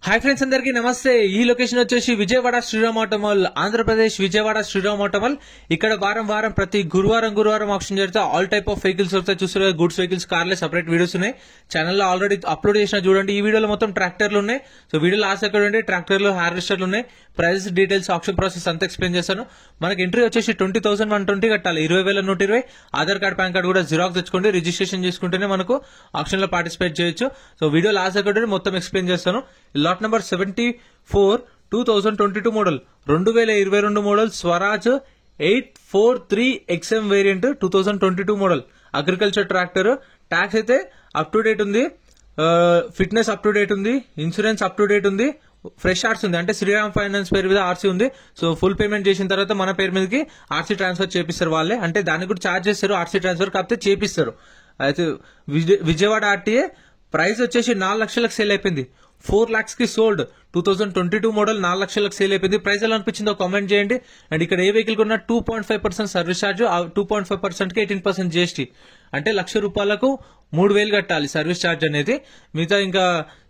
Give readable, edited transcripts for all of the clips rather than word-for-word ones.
Hi friends, అందరికీ నమస్తే. ఈ లొకేషన్ వచ్చేసి విజయవాడ శ్రీరామ్ ఆటోమాల్, ఆంధ్రప్రదేశ్ విజయవాడ శ్రీరామ్ ఆటోమాల్. ఇక్కడ వారం ప్రతి గురువారం ఆప్షన్ జరిగితే ఆల్ టైప్ ఆఫ్ వెహికల్స్ వస్తాయి. చూస్తారు, గూడ్స్ వెహికల్స్, కార్లే సెపరేట్ వీడియోస్ ఉన్నాయి. ఛానల్లో ఆల్రెడీ అప్లోడ్ చేసిన చూడండి. ఈ వీడియోలో మొత్తం ట్రాక్టర్లు ఉన్నాయి. సో వీడియో లాస్ట్ ఎక్కడ ఉంటే ట్రాక్టర్లు, హార్వెస్టర్లు ఉన్నాయి. ప్రైస్ డీటెయిల్స్, ఆప్షన్ ప్రాసెస్ అంతా ఎక్స్ప్లెయిన్ చేస్తాను. మనకి ఎంట్రీ వచ్చేసి 20,120 కట్టాలి. 20,120. ఆధార్ కార్డ్, పాన్ కార్డ్ కూడా జిరాక్స్ తెచ్చుకోండి. రిజిస్ట్రేషన్ చేసుకుంటేనే మనకు ఆప్షన్ లో పార్టిసిపేట్ చేయొచ్చు. సో వీడియో లాస్ట్ ఎక్కడ మొత్తం ఎక్స్ప్లెయిన్ చేస్తాను. Lot number 74 2022 model, 2022 model Swaraj 843 XM variant, 2022 model agriculture tractor. Tax అయితే అప్ టు డేట్ ఉంది, ఫిట్నెస్ అప్ టు డేట్ ఉంది, ఇన్సూరెన్స్ అప్ టు డేట్ ఉంది, ఫ్రెష్ ఆర్సీ ఉంది. అంటే శ్రీరామ్ ఫైనాన్స్ పేరు మీద ఆర్సీ ఉంది. సో ఫుల్ పేమెంట్ చేసిన తర్వాత మన పేరు మీదకి ఆర్సీ ట్రాన్స్ఫర్ చేపిస్తారు వాళ్ళే. అంటే దానికి కూడా ఛార్జ్ చేస్తారు ఆర్సీ ట్రాన్స్ఫర్, కాకపోతే చేపిస్తారు. అయితే విజయవాడ ఆర్టీఏ ప్రైస్ వచ్చేసి 4 లక్షలకు సేల్ అయిపోయింది. 4 lakhs కి సోల్డ్. 2022 మోడల్ 4 లక్షలకు సేల్ అయిపోయింది. ప్రైస్ ఎలా అనిపించిందో కామెంట్ చేయండి. అండ్ ఇక్కడ ఏ వెహికల్ కొన్నా 2.5% సర్వీస్ ఛార్జ్, 2.5% కి 18% జీఎస్టీ. అంటే ₹1,00,000 3,000 కట్టాలి సర్వీస్ ఛార్జ్ అనేది. మిగతా ఇంకా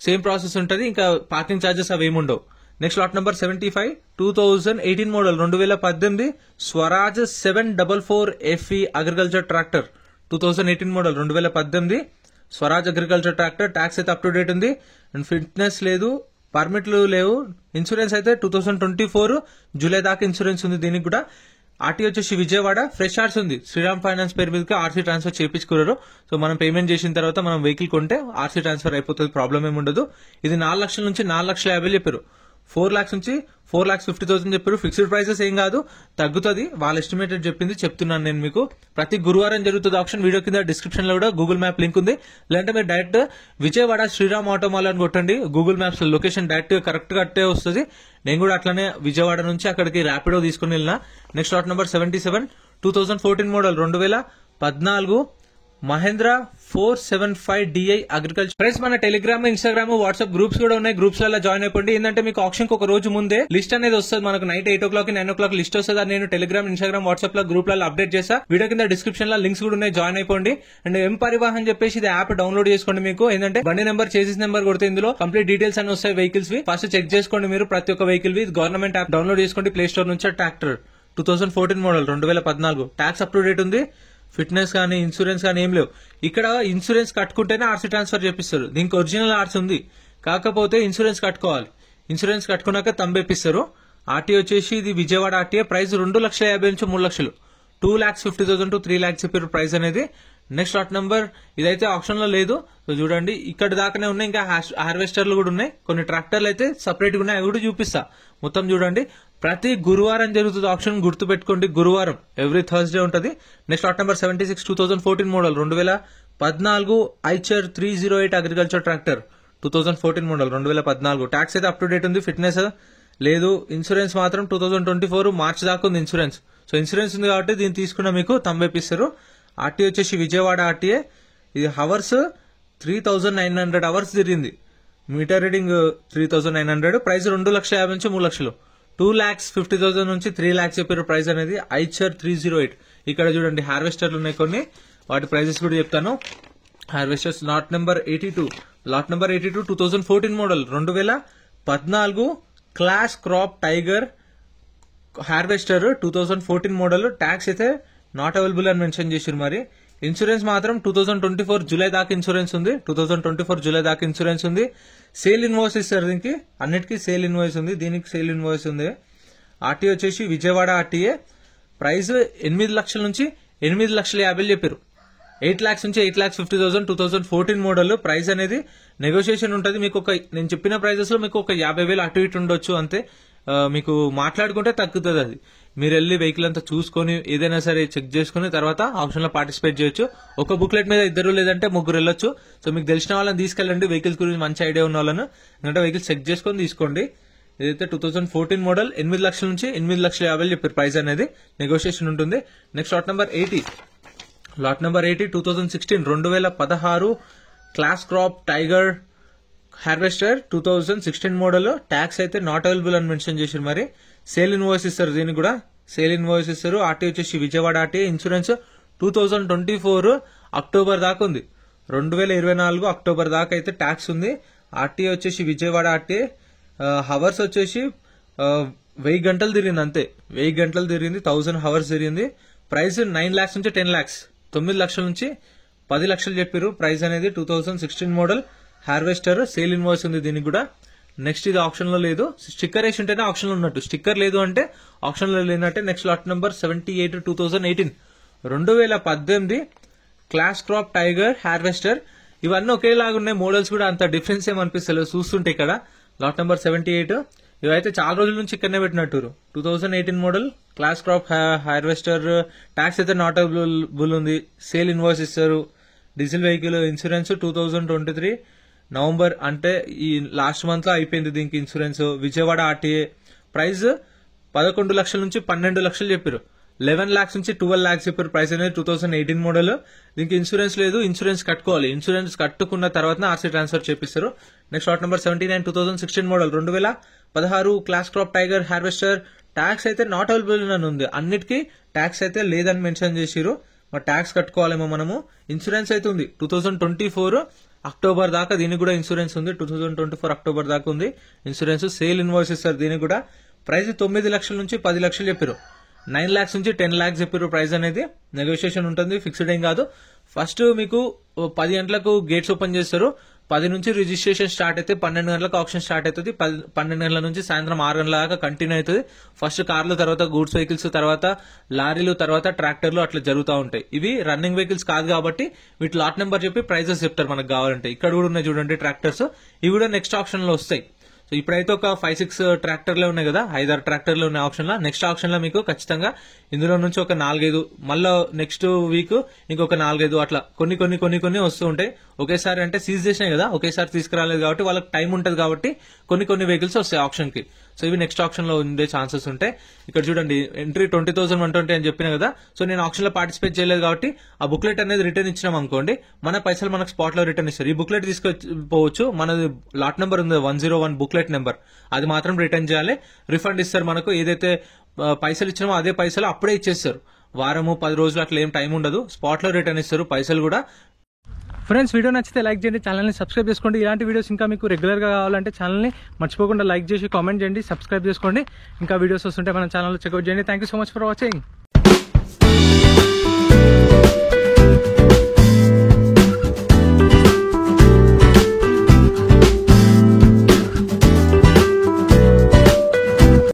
సేమ్ ప్రాసెస్ ఉంటుంది. ఇంకా పార్కింగ్ ఛార్జెస్ అవి ఏమి ఉండవు. Next lot number 75 2018 model, 2018 Swaraj 744 FE agriculture tractor, 2018 model 2018 Swaraj agriculture tractor. Tax అయితే అప్ టు డేట్ ఉంది. అండ్ ఫిట్నెస్ లేదు, పర్మిట్లు లేవు. ఇన్సూరెన్స్ అయితే 2024 జూలై దాకా ఇన్సూరెన్స్ ఉంది. దీనికి కూడా ఆర్టీ వచ్చేసి విజయవాడ, ఫ్రెష్ ఆర్సీ ఉంది. శ్రీరామ్ ఫైనాన్స్ పేరు మీదకి ఆర్సీ ట్రాన్స్ఫర్ చేయించుకున్నారు. సో మనం పేమెంట్ చేసిన తర్వాత మనం వెహికల్ కొంటే ఆర్సీ ట్రాన్స్ఫర్ అయిపోతుంది, ప్రాబ్లం ఏమి ఉండదు. ఇది 4 లక్షల నుంచి 4,50,000 చెప్పారు. 4 lakhs నుంచి 4,50,000 చెప్పారు. ఫిక్స్డ్ ప్రైసెస్ ఏం కాదు, తగ్గుతుంది. వాళ్ళ ఎస్టిమేటెడ్ చెప్తున్నాను నేను మీకు. ప్రతి గురువారం జరుగుతుంది ఆప్షన్. వీడియో కింద డిస్క్రిప్షన్ లో కూడా గూగుల్ మ్యాప్ లింక్ ఉంది. లేదంటే మీరు డైరెక్ట్ విజయవాడ శ్రీరామ్ ఆటోమాల్ అని కొట్టండి. Google maps location direct correct గా అట్టే వస్తుంది. నేను కూడా అట్లానే విజయవాడ నుంచి అక్కడికి ర్యాపిడో తీసుకుని వెళ్ళినా. నెక్స్ట్ లాట్ నెంబర్ 77 2014 మోడల్, 2014 మహేంద్ర 475 DI అగ్రికల్చర్. ఫ్రెండ్స్, మన టెలిగ్రామ్, ఇన్స్టాగ్రామ్, వాట్సాప్ గ్రూప్స్ కూడా ఉన్నాయి. గ్రూప్స్ లలో జాయిన్ అయిపోండి. ఏంటంటే మీకు ఆప్షన్ ఒక రోజు ముందే లిస్ట్ అనేది వస్తుంది. మనకు నైట్ 8 o'clock 9 o'clock లిస్ట్ వస్తుంది. అది నేను టెలిగ్రామ్, ఇన్స్టాగ్రామ్, వాట్సాప్ లో గ్రూప్ లలో అప్డేట్ చేస్తా. వీడియో కింద డిస్క్రిప్షన్ లో లింక్స్ కూడా ఉన్నాయి, జాయిన్ అయిపోండి. అండ్ ఎం పరివాహన్ చెప్పేసి ఇది యాప్ డౌన్లోడ్ చేసుకోండి. మీకు ఏంటంటే బండి నెంబర్, చేసిస్ నెంబర్ కొడితే ఇందులో కంప్లీట్ డీటెయిల్స్ అని వస్తాయి వెహికల్స్ వి. ఫస్ట్ చెక్ చేసుకోండి మీరు ప్రతి ఒక్క వెహికల్ వి. గవర్నమెంట్ యాప్ డౌన్లోడ్ చేసుకోండి ప్లే స్టోర్ నుంచి. ట్రాక్టర్ 2014 మోడల్, 2014 ట్యాక్స్ అప్ టు డేట్ ఉంది. ఫిట్నెస్ కానీ ఇన్సూరెన్స్ కానీ ఏం లేవు. ఇక్కడ ఇన్సూరెన్స్ కట్టుకుంటేనే ఆర్సీ ట్రాన్స్ఫర్ చేపిస్తారు. దీనికి ఒరిజినల్ ఆర్సీ ఉంది, కాకపోతే ఇన్సూరెన్స్ కట్టుకోవాలి. ఇన్సూరెన్స్ కట్టుకున్నాక తంబేపిస్తారు. ఆర్టీ వచ్చేసి ఇది విజయవాడ ఆర్టీఏ. ప్రైస్ 2,50,000 నుంచి 3 లక్షలు, 2,50,000 to 3 lakhs చెప్పారు ప్రైస్ అనేది. నెక్స్ట్ లాట్ నెంబర్ ఇదైతే ఆప్షన్ లో లేదు. సో చూడండి, ఇక్కడ దాకానే ఉన్నాయి. ఇంకా హార్వెస్టర్లు కూడా ఉన్నాయి. కొన్ని ట్రాక్టర్లు అయితే సపరేట్ గా ఉన్నాయి, అవి కూడా చూపిస్తా. మొత్తం చూడండి. ప్రతి గురువారం జరుగుతుంది ఆప్షన్, గుర్తు పెట్టుకోండి. గురువారం ఎవ్రీ థర్స్డే ఉంటుంది. నెక్స్ట్ లాట్ నెంబర్ 76 2014 మోడల్, 2014 ఐచర్ 308 అగ్రికల్చర్ ట్రాక్టర్, 2014 మోడల్ 2014. ట్యాక్స్ అయితే అప్ టు డేట్ ఉంది. ఫిట్నెస్ లేదు. ఇన్సూరెన్స్ మాత్రం 2024 మార్చ్ దాకా ఉంది ఇన్సూరెన్స్. సో ఇన్సూరెన్స్ ఉంది కాబట్టి దీన్ని తీసుకున్న మీకు తంబేపిస్తారు. ఆర్టీ వచ్చేసి విజయవాడ ఆర్టీఏ. ఇది హవర్స్ 3,900 అవర్స్ తిరిగింది. Meter reading 3,900. ప్రైస్ 2,50,000 నుంచి 3 లక్షలు, 2,50,000 నుంచి 3 lakhs చెప్పారు ప్రైస్ అనేది. ఐచర్ 308. ఇక్కడ చూడండి హార్వెస్టర్లు ఉన్నాయి కొన్ని, వాటి ప్రైజెస్ కూడా చెప్తాను. హార్వెస్టర్స్ లాట్ నెంబర్ 82 2014 మోడల్, 2014 class crop tiger harvester, 2014 model. Tax అయితే నాట్ అవైలబుల్ అని మెన్షన్ చేశారు. మరి ఇన్సూరెన్స్ మాత్రం 2024 జూలై దాకా ఇన్సూరెన్స్ ఉంది. 2024 జూలై దాకా ఇన్సూరెన్స్ ఉంది. సేల్ ఇన్వాయిస్ ఇస్తారు దీనికి, అన్నిటికీ సేల్ ఇన్వాయిస్ ఉంది. దీనికి సేల్ ఇన్వాయిస్ ఉంది. ఆర్టీ వచ్చేసి విజయవాడ ఆర్టీఏ. ప్రైస్ 8 లక్షల నుంచి 8,50,000 చెప్పారు. 8 lakhs నుంచి 8,50,000 2014 మోడల్. ప్రైస్ అనేది నెగోషియేషన్ ఉంటుంది. మీకు నేను చెప్పిన ప్రైజెస్ లో మీకు ఒక 50,000 అటు ఇటు ఉండొచ్చు అంతే. మీకు మాట్లాడుకుంటే తగ్గుతుంది. అది మీరు వెళ్ళి వెహికల్ అంతా చూసుకొని ఏదైనా సరే చెక్ చేసుకుని తర్వాత ఆప్షన్ లో పార్టిసిపేట్ చేయొచ్చు. ఒక బుక్లెట్ మీద 2 లేదంటే 3 వెళ్ళొచ్చు. సో మీకు తెలిసిన వాళ్ళని తీసుకెళ్ళండి, వెహికల్స్ గురించి మంచి ఐడియా ఉన్న వాళ్ళను. ఎందుకంటే వెహికల్ చెక్ చేసుకొని తీసుకోండి. ఇదైతే 2014 మోడల్, 8 లక్షల నుంచి 8,50,000 చెప్పారు ప్రైస్ అనేది. నెగోషియేషన్ ఉంటుంది. Next lot number 80 2016 2016 class crop tiger harvester, 2016 model. Tax అయితే నాట్ అవైలబుల్ అని మెన్షన్ చేశారు. మరి సేల్ ఇన్వాయిస్ ఇస్తారు, దీనికి కూడా సేల్ ఇన్వాయిస్ ఇస్తారు. ఆర్టీ వచ్చేసి విజయవాడ ఆర్టీ. ఇన్సూరెన్స్ 2024 అక్టోబర్ దాకా ఉంది. 2024 అక్టోబర్ దాకా అయితే ట్యాక్స్ ఉంది. ఆర్టీఏ వచ్చేసి విజయవాడ ఆర్టీఏ హవర్స్ వచ్చేసి 1000 గంటలు తిరిగింది అంతే. 1000 గంటలు తిరిగింది, 1000 హవర్స్ తిరిగింది. ప్రైస్ 9 lakhs నుంచి 10 lakhs, 9 లక్షల నుంచి 10 లక్షలు చెప్పారు. ప్రైస్ అనేది 2016 మోడల్ హార్వెస్టర్. సేల్ ఇన్వాయిస్ ఉంది దీనికి కూడా. నెక్స్ట్ ఇది ఆప్షన్ లో లేదు. స్టిక్కర్ వేసి ఉంటేనే ఆప్షన్ లో ఉన్నట్టు, స్టిక్కర్ లేదు అంటే ఆప్షన్ లో లేనట్టే. Next lot number 78 2018 2018 class crop tiger harvester. ఇవన్నీ ఒకేలాగా ఉన్నాయి, మోడల్స్ కూడా అంత డిఫరెన్స్ ఏమనిపిస్తలేదు చూస్తుంటే. ఇక్కడ లాట్ నెంబర్ 78 ఇవైతే చాలా రోజుల నుంచి ఇక్కడనే పెట్టినట్టు. 2018 modal class crop harvester. Tax అయితే నాట్ అవైలబుల్ ఉంది. సేల్ ఇన్వాయిస్ ఇస్తారు. డీజిల్ వెహికల్ ఇన్సూరెన్స్ 2023 నవంబర్, అంటే ఈ లాస్ట్ మంత్ లో అయిపోయింది దీనికి ఇన్సూరెన్స్. విజయవాడ ఆర్టీఏ. ప్రైస్ 11 లక్షల నుంచి 12 లక్షలు చెప్పారు. 11 lakhs నుంచి 12 lakhs చెప్పారు. ప్రైస్ అనేది 2018 మోడల్. దీనికి ఇన్సూరెన్స్ లేదు, ఇన్సూరెన్స్ కట్టుకోవాలి. ఇన్సూరెన్స్ కట్టుకున్న తర్వాత ఆర్సీ ట్రాన్స్ఫర్ చేపిస్తారు. Next lot number 79 2016 model 2016 class crop tiger harvester. Tax అయితే నాట్ అవైలబుల్ అని ఉంది, అన్నిటికీ ట్యాక్స్ అయితే లేదని మెన్షన్ చేసిరు. మరి ట్యాక్స్ కట్టుకోవాలేమో మనము. ఇన్సూరెన్స్ అయితే ఉంది 2024 అక్టోబర్ దాకా, దీనికి కూడా ఇన్సూరెన్స్ ఉంది. 2024 అక్టోబర్ దాకా ఉంది ఇన్సూరెన్స్. సేల్ ఇన్వాయిస్ ఇస్తారు దీనికి కూడా. ప్రైస్ 9 లక్షల నుంచి 10 లక్షలు చెప్పారు. 9 lakhs నుంచి 10 lakhs చెప్పారు. ప్రైస్ అనేది నెగోషియేషన్ ఉంటుంది, ఫిక్స్డ్ ఏం కాదు. ఫస్ట్ మీకు 10 గంటలకు గేట్స్ ఓపెన్ చేస్తారు. 10 నుంచి రిజిస్ట్రేషన్ స్టార్ట్ అయితే 12 గంటలకు ఆప్షన్ స్టార్ట్ అవుతుంది. 12 గంటల నుంచి సాయంత్రం 6 గంటల దాకా కంటిన్యూ అవుతుంది. ఫస్ట్ కార్లు, తర్వాత గూడ్స్ వెహికల్స్, తర్వాత లారీలు, తర్వాత ట్రాక్టర్లు అట్లా జరుగుతూ ఉంటాయి. ఇవి రన్నింగ్ వెహికల్స్ కాదు కాబట్టి వీటి లాట్ నెంబర్ చెప్పి ప్రైజెస్ చెప్తారు మనకు కావాలంటే. ఇక్కడ కూడా ఉన్నాయి చూడండి ట్రాక్టర్స్, ఇవి కూడా నెక్స్ట్ ఆప్షన్ లో వస్తాయి. సో ఇప్పుడైతే ఒక 5-6 ట్రాక్టర్లే ఉన్నాయి కదా, 5-6 ట్రాక్టర్లు ఉన్నాయి ఆప్షన్ లో. నెక్స్ట్ ఆప్షన్ లో మీకు ఖచ్చితంగా ఇందులో నుంచి ఒక 4-5, మళ్ళీ నెక్స్ట్ వీక్ ఇంకొక 4-5 అట్లా కొన్ని వస్తూ ఉంటాయి. ఒకేసారి అంటే సీజ్ చేసినాయి కదా, ఒకేసారి తీసుకురాలేదు కాబట్టి వాళ్ళకి టైం ఉంటుంది కాబట్టి కొన్ని వెహికల్స్ వస్తాయి ఆప్షన్ కి. సో ఇవి నెక్స్ట్ ఆప్షన్ లో ఉండే ఛాన్సెస్ ఉంటాయి. ఇక్కడ చూడండి ఎంట్రీ 20,120 అని చెప్పిన కదా. సో నేను ఆప్షన్ లో పార్టిసిపేట్ చేయలేదు కాబట్టి ఆ బుక్లెట్ అనేది రిటర్న్ ఇచ్చినాం అనుకోండి, మన పైసలు మనకు స్పాట్ లో రిటర్న్ ఇస్తారు. ఈ బుక్లెట్ తీసుకుపోవచ్చు. మనది లాట్ నెంబర్ ఉంది 101 బుక్లెట్ నెంబర్, అది మాత్రం రిటర్న్ చేయాలి. రిఫండ్ ఇస్తారు మనకు. ఏదైతే పైసలు ఇచ్చినామో అదే పైసలు అప్పుడే ఇచ్చేస్తారు. వారము 10 రోజులు అట్లా ఏం టైం ఉండదు, స్పాట్ లో రిటర్న్ ఇస్తారు పైసలు కూడా. ఫ్రెండ్స్, వీడియో నచ్చితే లైక్ చేయండి, ఛానల్ని సబ్స్క్రైబ్ చేసుకోండి. ఇలాంటి వీడియోస్ ఇంకా మీకు రెగ్యులర్గా కావాలంటే ఛానల్ని మర్చిపోకుండా లైక్ చేసి కామెంట్ చేయండి, సబ్స్క్రైబ్ చేసుకోండి. ఇంకా వీడియోస్ వస్తుంటే మన ఛానల్లో చెక్అవుట్ చేయండి. Thank you so much for watching.